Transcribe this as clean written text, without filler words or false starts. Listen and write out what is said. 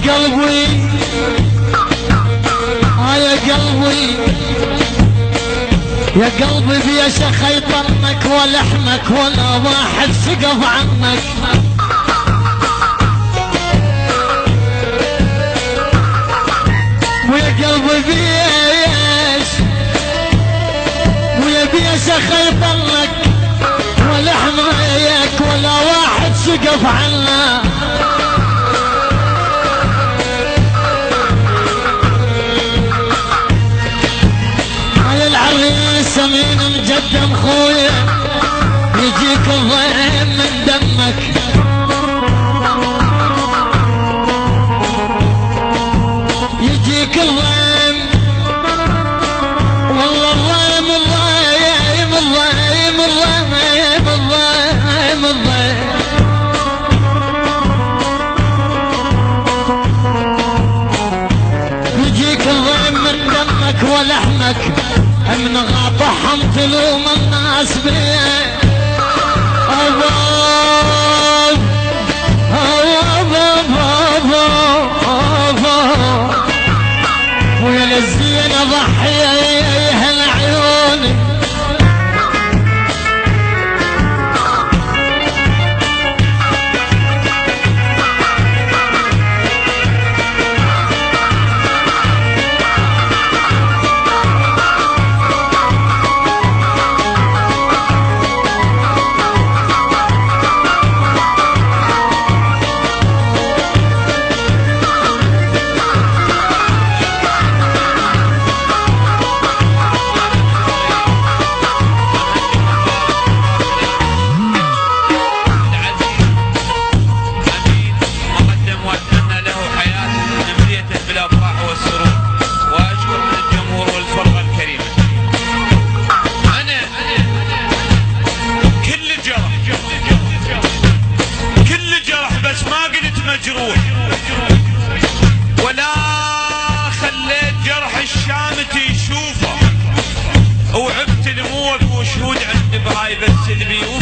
قلبي يا قلبي يا قلبي بيشخ يطمك ولحمك ولا واحد سقف عنك. ويا قلبي بيش ويا بيشخ يطمك ولحمك ولا واحد سقف عنك. سمين مجدم خويا يجيك الضيم من دمك. يجيك الضيم والله الضيم الضيم الضيم الضيم الضيم الضيم. يجيك الضيم من دمك ولحمك من غاطحهم تلوم الناس بيه. أباب أباب أباب ويا للزين ضحية يهل عيوني. ولا خليت جرح الشامتي يشوفه وعبت الموت وشهود عند براي بس اللي بيقول